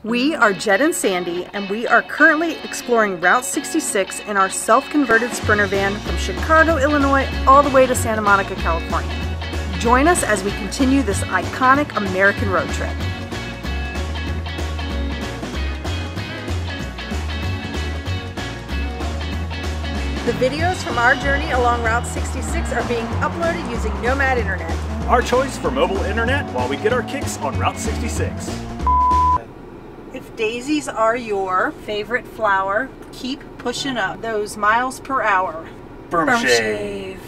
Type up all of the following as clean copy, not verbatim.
We are Jed and Sandy, and we are currently exploring Route 66 in our self-converted Sprinter van from Chicago, Illinois, all the way to Santa Monica, California. Join us as we continue this iconic American road trip. The videos from our journey along Route 66 are being uploaded using NOMAD INTERNET. Our choice for mobile internet while we get our kicks on Route 66. If daisies are your favorite flower, keep pushing up those miles per hour. Burma shave.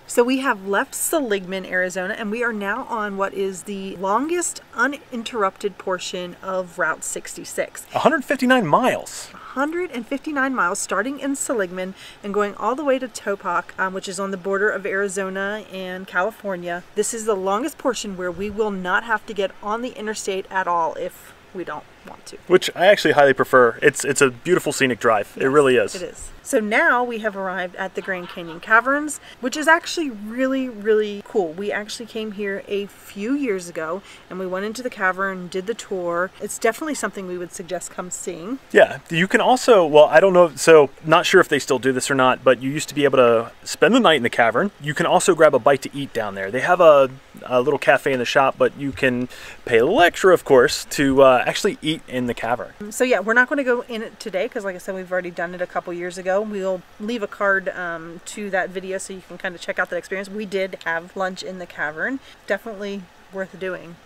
So we have left Seligman, Arizona, and we are now on what is the longest uninterrupted portion of Route 66. 159 miles. 159 miles starting in Seligman and going all the way to Topock, which is on the border of Arizona and California. This is the longest portion where we will not have to get on the interstate at all if we don't want to. Which I actually highly prefer. It's a beautiful scenic drive. Yes, it really is. It is. So now we have arrived at the Grand Canyon Caverns, which is actually really, really cool. We actually came here a few years ago and we went into the cavern, did the tour. It's definitely something we would suggest come seeing. Yeah, you can also, well, I don't know, so not sure if they still do this or not, but you used to be able to spend the night in the cavern. You can also grab a bite to eat down there. They have a little cafe in the shop, but you can pay a little extra, of course, to actually eat in the cavern. So yeah, we're not going to go in it today because like I said, we've already done it a couple years ago. We'll leave a card to that video so you can kind of check out that experience. We did have lunch in the cavern. Definitely worth doing.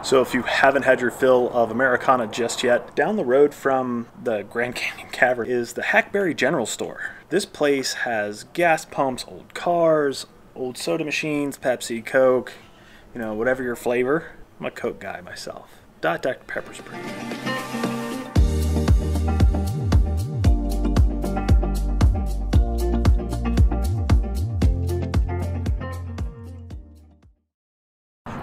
So if you haven't had your fill of Americana just yet, down the road from the Grand Canyon Cavern is the Hackberry General Store. This place has gas pumps, old cars, old soda machines, Pepsi, Coke, you know, whatever your flavor. I'm a Coke guy myself. Dr. Pepper's pretty good.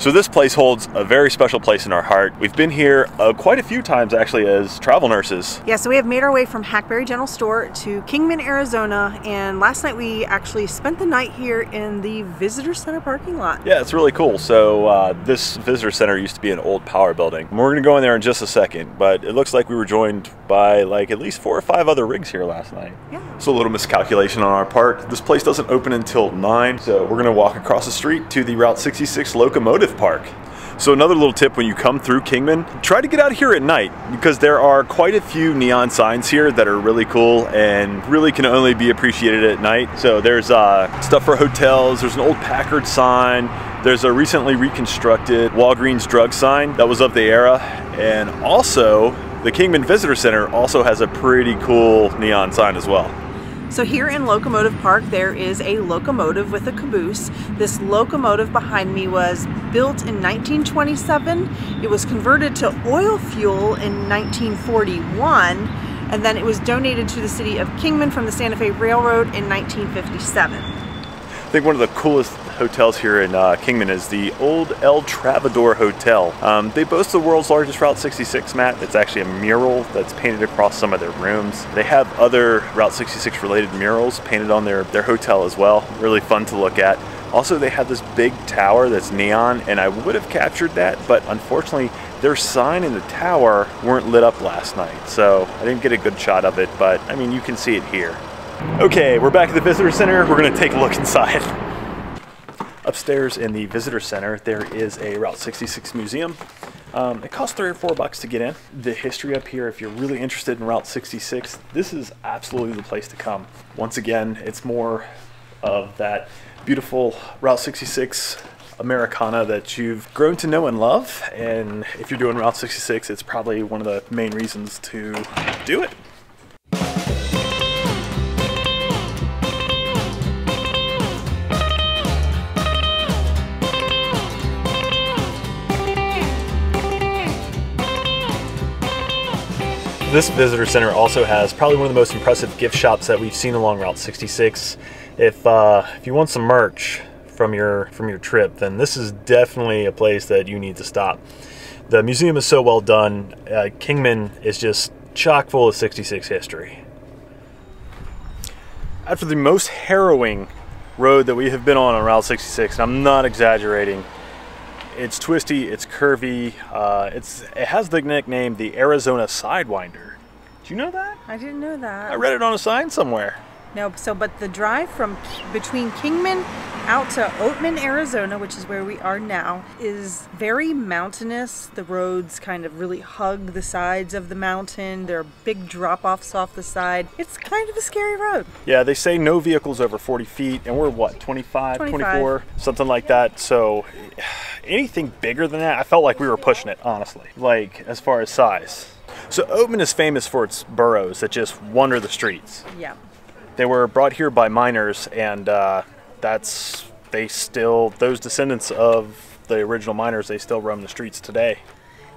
So this place holds a very special place in our heart. We've been here quite a few times actually as travel nurses. Yeah, so we have made our way from Hackberry General Store to Kingman, Arizona, and last night we actually spent the night here in the visitor center parking lot. Yeah, it's really cool. So this visitor center used to be an old power building. We're gonna go in there in just a second, but it looks like we were joined by like at least 4 or 5 other rigs here last night. Yeah. So a little miscalculation on our part. This place doesn't open until 9, so we're gonna walk across the street to the Route 66 Locomotive Park. So another little tip when you come through Kingman, try to get out here at night because there are quite a few neon signs here that are really cool and really can only be appreciated at night. So there's stuff for hotels, there's an old Packard sign, there's a recently reconstructed Walgreens drug sign that was of the era, and also the Kingman Visitor Center also has a pretty cool neon sign as well. So here in Locomotive Park, there is a locomotive with a caboose. This locomotive behind me was built in 1927. It was converted to oil fuel in 1941, and then it was donated to the city of Kingman from the Santa Fe Railroad in 1957. I think one of the coolest hotels here in Kingman is the old El Trovatore Hotel. They boast the world's largest Route 66 mat. It's actually a mural that's painted across some of their rooms. They have other Route 66 related murals painted on their hotel as well. Really fun to look at. Also, they have this big tower that's neon, and I would have captured that, but unfortunately their sign in the tower weren't lit up last night, so I didn't get a good shot of it, but I mean, you can see it here. Okay, we're back at the visitor center. We're gonna take a look inside. Upstairs in the visitor center, there is a Route 66 museum. It costs $3 or $4 to get in. The history up here, if you're really interested in Route 66, this is absolutely the place to come. Once again, it's more of that beautiful Route 66 Americana that you've grown to know and love. And if you're doing Route 66, it's probably one of the main reasons to do it. This visitor center also has probably one of the most impressive gift shops that we've seen along Route 66. If you want some merch from your trip, then this is definitely a place that you need to stop. The museum is so well done. Kingman is just chock full of 66 history. After the most harrowing road that we have been on Route 66, and I'm not exaggerating, It's twisty, it's curvy. It has the nickname the Arizona Sidewinder. Did you know that? I didn't know that. I read it on a sign somewhere. No, but the drive from between Kingman out to Oatman, Arizona, which is where we are now, is very mountainous. The roads kind of really hug the sides of the mountain. There are big drop-offs off the side. It's kind of a scary road. Yeah, they say no vehicles over 40 feet, and we're what, 25, 24, something like that. So anything bigger than that, I felt like we were pushing it, honestly, like as far as size. So Oatman is famous for its burros that just wander the streets. Yeah. They were brought here by miners, and those descendants of the original miners, they still roam the streets today.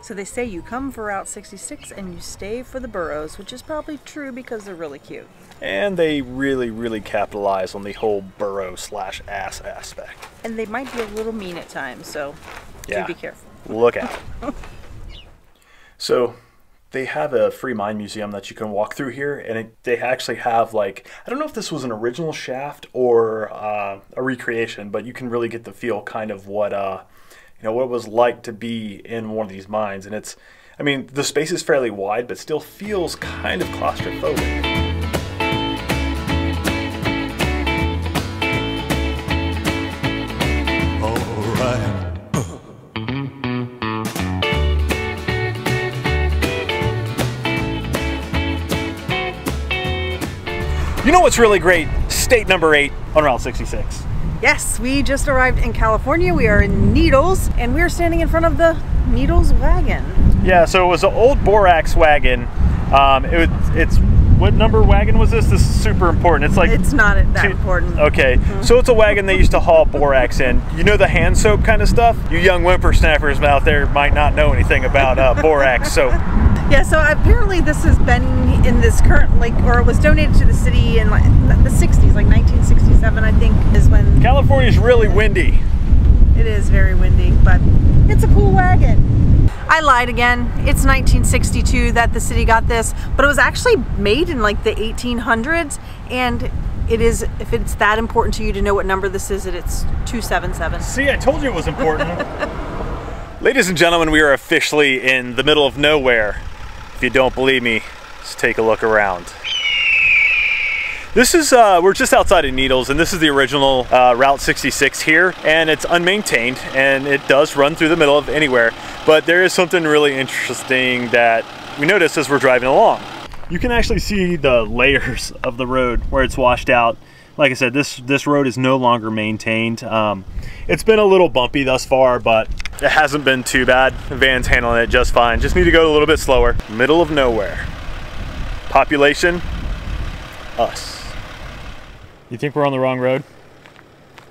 So they say you come for Route 66 and you stay for the burros, which is probably true because they're really cute. And they really, really capitalize on the whole burro/ass aspect. And they might be a little mean at times, so do be careful. Look out. So they have a free mine museum that you can walk through here, and they actually have, like, I don't know if this was an original shaft or a recreation, but you can really get the feel kind of what what it was like to be in one of these mines. And it's, I mean, the space is fairly wide, but still feels kind of claustrophobic. All right. You know what's really great? State number 8 on Route 66. Yes, we just arrived in California. We are in Needles, and we're standing in front of the Needles wagon. Yeah, so it was an old borax wagon. It's what number wagon was this? This is super important. It's like it's not that important. Okay, so it's a wagon they used to haul borax in. You know the hand soap kind of stuff? You young whippersnappers out there might not know anything about borax soap. Yeah, so apparently this has been in this current, or it was donated to the city in like the 60s, like 1967, I think, is when... California's really windy. It is very windy, but it's a cool wagon. I lied again. It's 1962 that the city got this, but it was actually made in like the 1800s, and it is, if it's that important to you to know what number this is, it's 277. See, I told you it was important. Ladies and gentlemen, we are officially in the middle of nowhere. If you don't believe me, just take a look around. This is, we're just outside of Needles, and this is the original Route 66 here, and it's unmaintained, and it does run through the middle of anywhere, but there is something really interesting that we noticed as we're driving along. You can actually see the layers of the road where it's washed out. Like I said, this road is no longer maintained. It's been a little bumpy thus far, but it hasn't been too bad. The van's handling it just fine. Just need to go a little bit slower. Middle of nowhere. Population, us. You think we're on the wrong road?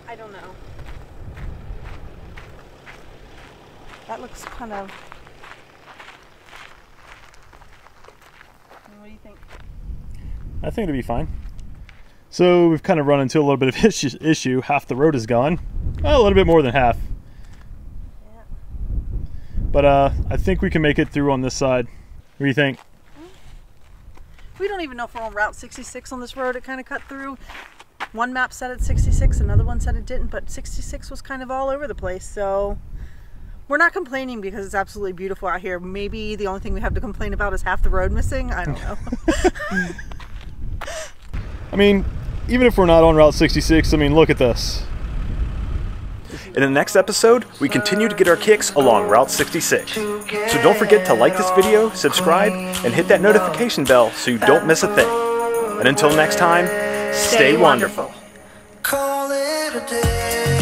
I don't know. That looks kind of... What do you think? I think it'll be fine. So we've kind of run into a little bit of issue. Half the road is gone. A little bit more than half. Yeah. But I think we can make it through on this side. What do you think? We don't even know if we're on Route 66 on this road. It kind of cut through. One map said it's 66, another one said it didn't, but 66 was kind of all over the place. So we're not complaining because it's absolutely beautiful out here. Maybe the only thing we have to complain about is half the road missing. I don't know. I mean, even if we're not on Route 66, I mean, look at this. In the next episode, we continue to get our kicks along Route 66. So don't forget to like this video, subscribe, and hit that notification bell so you don't miss a thing. And until next time, stay wonderful. Call it a day.